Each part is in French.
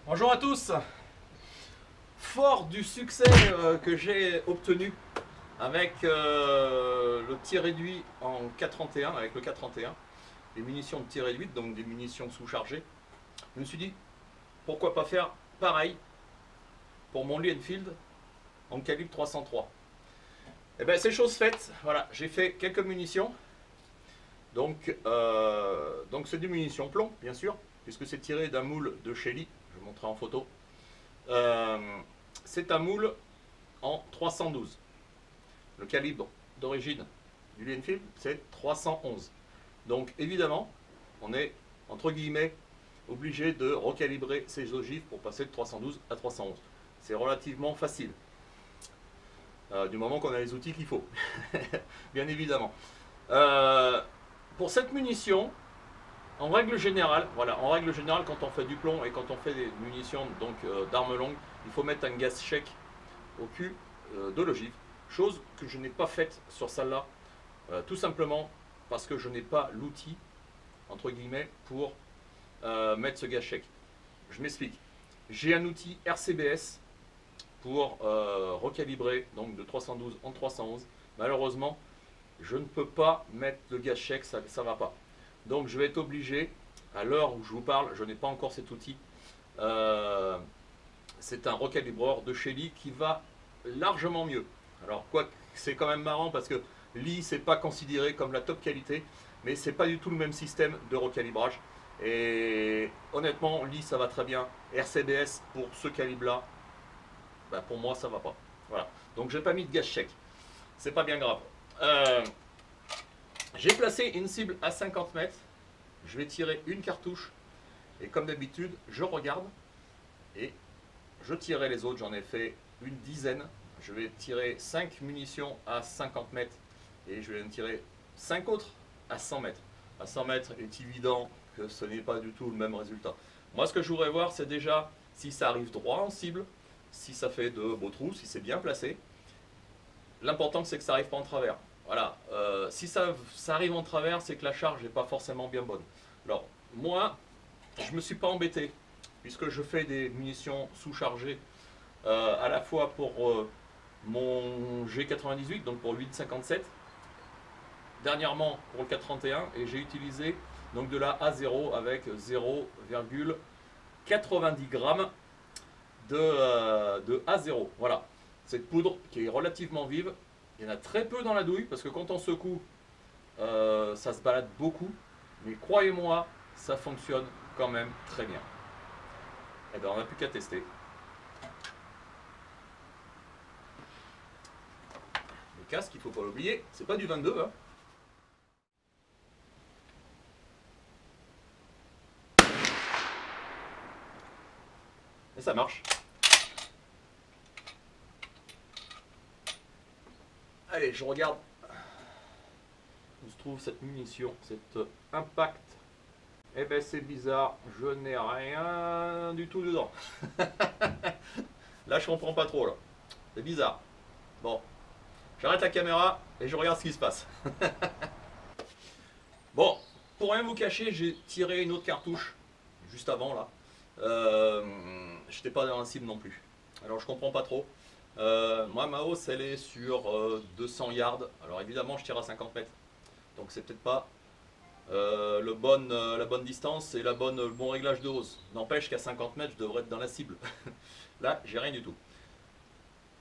Bonjour à tous. Fort du succès que j'ai obtenu avec le tir réduit en K31, avec le K31, les munitions de tir réduit, donc des munitions sous-chargées, je me suis dit, pourquoi pas faire pareil pour mon Lee Enfield en calibre 303. Et bien c'est chose faite, voilà, j'ai fait quelques munitions, donc c'est des munitions plomb, bien sûr, puisque c'est tiré d'un moule de chez Lee, je vais montrer en photo. C'est un moule en 312. Le calibre d'origine du Lee Enfield, c'est 311. Donc évidemment, on est, entre guillemets, obligé de recalibrer ses ogives pour passer de 312 à 311. C'est relativement facile, du moment qu'on a les outils qu'il faut, bien évidemment. Pour cette munition, en règle générale, quand on fait du plomb et quand on fait des munitions d'armes longues, il faut mettre un gaz chèque au cul de l'ogive, chose que je n'ai pas faite sur celle-là, tout simplement parce que je n'ai pas l'outil, entre guillemets, pour mettre ce gaz chèque. Je m'explique. J'ai un outil RCBS pour recalibrer donc de 312 en 311. Malheureusement, je ne peux pas mettre le gaz chèque, ça ne va pas. Donc je vais être obligé, à l'heure où je vous parle, je n'ai pas encore cet outil. C'est un recalibreur de chez Lee qui va largement mieux. Alors quoi, c'est quand même marrant parce que Lee c'est pas considéré comme la top qualité, mais c'est pas du tout le même système de recalibrage. Et honnêtement, Lee ça va très bien. RCBS pour ce calibre-là, bah, pour moi ça va pas. Voilà. Donc j'ai pas mis de gaz chèque. C'est pas bien grave. J'ai placé une cible à 50 mètres. Je vais tirer une cartouche. Et comme d'habitude, je regarde. Et je tirerai les autres. J'en ai fait une dizaine. Je vais tirer 5 munitions à 50 mètres. Et je vais en tirer 5 autres à 100 mètres. À 100 mètres, il est évident que ce n'est pas du tout le même résultat. Moi, ce que je voudrais voir, c'est déjà si ça arrive droit en cible. Si ça fait de beaux trous, si c'est bien placé. L'important, c'est que ça n'arrive pas en travers. Voilà, si ça arrive en travers, c'est que la charge n'est pas forcément bien bonne. Alors, moi, je ne me suis pas embêté, puisque je fais des munitions sous-chargées à la fois pour mon G98, donc pour 8,57, dernièrement pour le 431, et j'ai utilisé donc de la A0 avec 0,90 grammes de A0. Voilà, cette poudre qui est relativement vive. Il y en a très peu dans la douille parce que quand on secoue, ça se balade beaucoup. Mais croyez-moi, ça fonctionne quand même très bien. Et bien on n'a plus qu'à tester. Le casque, il ne faut pas l'oublier, c'est pas du 22. Hein. Et ça marche. Allez, je regarde où se trouve cette munition, cet impact. Eh ben c'est bizarre, je n'ai rien du tout dedans. Là je comprends pas trop là. C'est bizarre. Bon, j'arrête la caméra et je regarde ce qui se passe. Bon, pour rien vous cacher, j'ai tiré une autre cartouche juste avant là. J'étais pas dans la cible non plus. Alors je comprends pas trop. Moi ma hausse elle est sur 200 yards. Alors évidemment je tire à 50 mètres. Donc c'est peut-être pas la bonne distance et le bon réglage de hausse. N'empêche qu'à 50 mètres je devrais être dans la cible. Là j'ai rien du tout.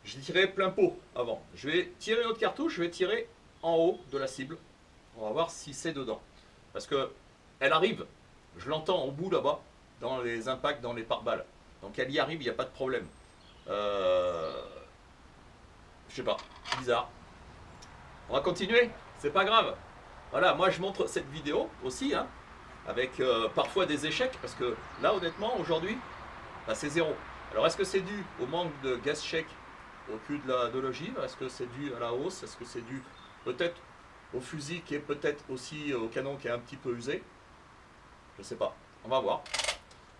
J'ai tiré plein pot avant. Je vais tirer une autre cartouche, je vais tirer en haut de la cible. On va voir si c'est dedans. Parce que elle arrive. Je l'entends au bout là-bas, dans les impacts, dans les pare-balles. Donc elle y arrive, il n'y a pas de problème. Je sais pas, bizarre. On va continuer, c'est pas grave. Voilà, moi je montre cette vidéo aussi, hein, avec parfois des échecs, parce que là honnêtement aujourd'hui, bah, c'est zéro. Alors est-ce que c'est dû au manque de gaz chèque au cul de l'ogive? Est-ce que c'est dû à la hausse? Est-ce que c'est dû peut-être au fusil qui est peut-être aussi au canon qui est un petit peu usé? Je sais pas, on va voir.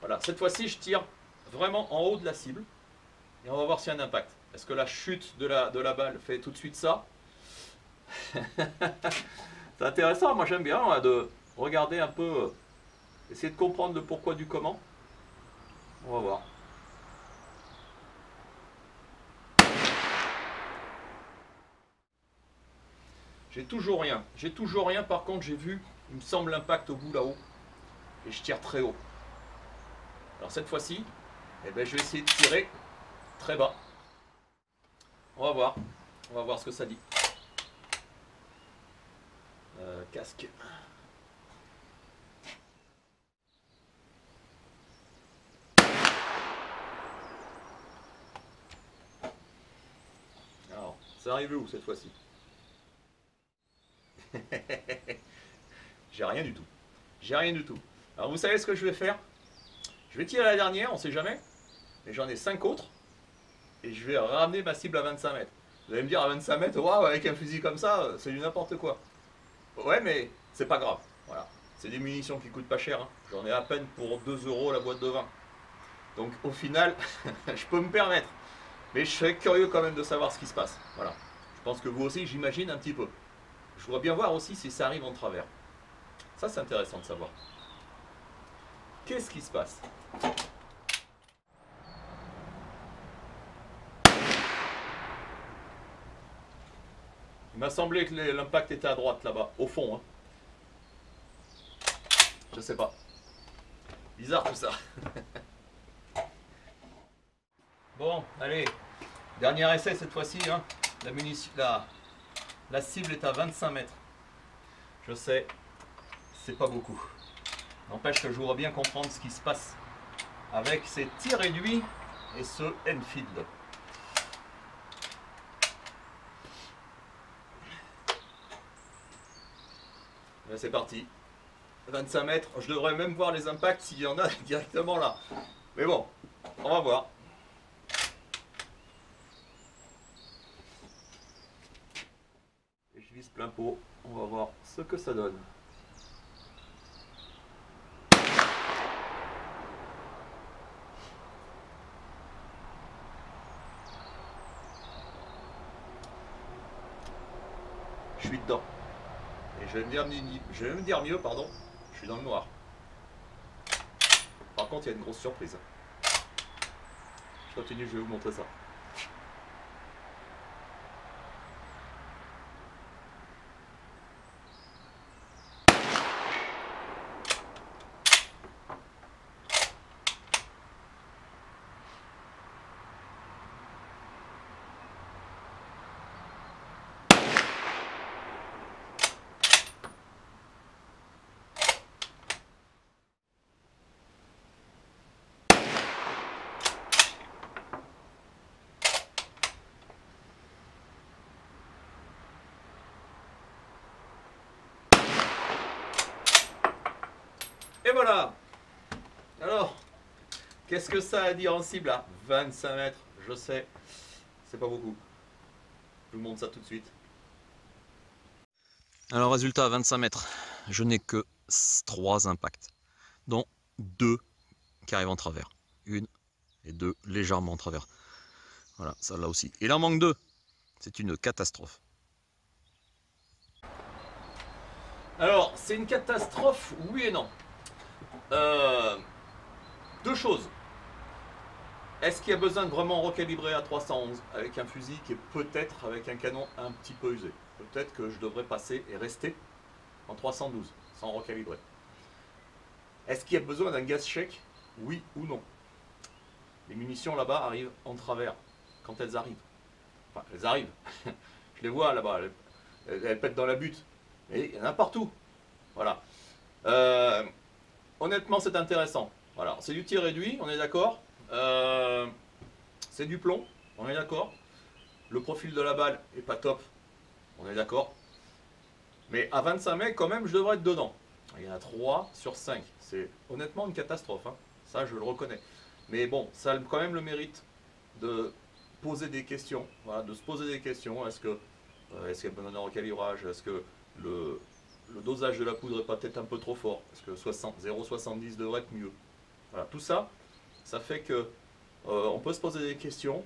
Voilà, cette fois-ci je tire vraiment en haut de la cible et on va voir s'il y a un impact. Est-ce que la chute de la balle fait tout de suite ça? C'est intéressant, moi j'aime bien hein, de regarder un peu, essayer de comprendre le pourquoi du comment. On va voir. J'ai toujours rien. J'ai toujours rien. Par contre, j'ai vu, il me semble, l'impact au bout là-haut. Et je tire très haut. Alors cette fois-ci, eh ben, je vais essayer de tirer très bas. On va voir. On va voir ce que ça dit. Casque. Alors, ça arrive où cette fois-ci? J'ai rien du tout. J'ai rien du tout. Alors vous savez ce que je vais faire? Je vais tirer la dernière, on sait jamais. Mais j'en ai 5 autres. Et je vais ramener ma cible à 25 mètres. Vous allez me dire à 25 mètres, waouh, avec un fusil comme ça, c'est du n'importe quoi. Ouais, mais c'est pas grave. Voilà. C'est des munitions qui coûtent pas cher. Hein. J'en ai à peine pour 2 euros la boîte de 20. Donc au final, je peux me permettre. Mais je serais curieux quand même de savoir ce qui se passe. Voilà. Je pense que vous aussi, j'imagine un petit peu. Je voudrais bien voir aussi si ça arrive en travers. Ça, c'est intéressant de savoir. Qu'est-ce qui se passe? Il m'a semblé que l'impact était à droite là-bas, au fond. Hein. Je sais pas. Bizarre tout ça. Bon, allez. Dernier essai cette fois-ci. Hein. La cible est à 25 mètres. Je sais, c'est pas beaucoup. N'empêche que je voudrais bien comprendre ce qui se passe avec ces tirs réduits et ce Enfield. C'est parti. 25 mètres. Je devrais même voir les impacts s'il y en a directement là. Mais bon, on va voir. Et je vise plein pot. On va voir ce que ça donne. Je suis dedans. Et je vais me dire mieux, pardon, je suis dans le noir. Par contre, il y a une grosse surprise. Je continue, je vais vous montrer ça. Et voilà. Alors, qu'est-ce que ça a à dire en cible à 25 mètres? Je sais, c'est pas beaucoup. Je vous montre ça tout de suite. Alors résultat à 25 mètres, je n'ai que 3 impacts, dont 2 qui arrivent en travers. Une et 2 légèrement en travers. Voilà, ça là aussi. Il en manque 2. C'est une catastrophe. Alors, c'est une catastrophe, oui et non. Deux choses. Est-ce qu'il y a besoin de vraiment recalibrer à 311 avec un fusil qui est peut-être avec un canon un petit peu usé? Peut-être que je devrais passer et rester en 312 sans recalibrer. Est-ce qu'il y a besoin d'un gaz chèque? Oui ou non? Les munitions là-bas arrivent en travers quand elles arrivent. Enfin, elles arrivent. Je les vois là-bas. Elles pètent dans la butte. Et il y en a partout. Voilà. Honnêtement, c'est intéressant. Voilà. C'est du tir réduit, on est d'accord. C'est du plomb, on est d'accord. Le profil de la balle est pas top, on est d'accord. Mais à 25 mètres, quand même, je devrais être dedans. Il y en a 3 sur 5. C'est honnêtement une catastrophe. Hein. Ça, je le reconnais. Mais bon, ça a quand même le mérite de poser des questions. Voilà, de se poser des questions. Est-ce qu'il y a besoin d'un recalibrage? Est-ce que le dosage de la poudre n'est pas peut-être un peu trop fort? Est-ce que 0,70 devrait être mieux? Voilà, tout ça, ça fait que on peut se poser des questions.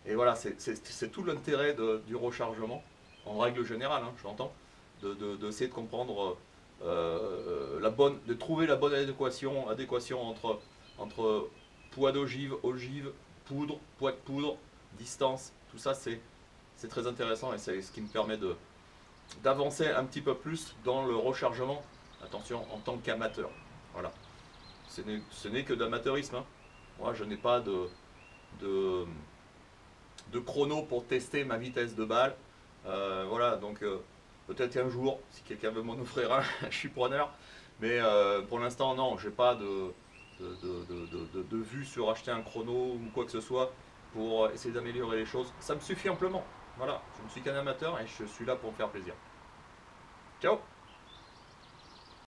Et voilà, c'est tout l'intérêt du rechargement, en règle générale, hein, je l'entends, d'essayer de comprendre de trouver la bonne adéquation entre poids d'ogive, ogive, poudre, poids de poudre, distance, tout ça c'est c'est très intéressant et c'est ce qui me permet d'avancer un petit peu plus dans le rechargement. Attention, en tant qu'amateur. Voilà. Ce n'est que d'amateurisme. Hein. Moi, je n'ai pas de chrono pour tester ma vitesse de balle. Voilà, donc peut-être qu'un jour, si quelqu'un veut m'en offrir un, je suis preneur. Mais pour l'instant, non, j'ai pas de vue sur acheter un chrono ou quoi que ce soit pour essayer d'améliorer les choses. Ça me suffit amplement. Voilà, je ne suis qu'un amateur et je suis là pour me faire plaisir. Ciao!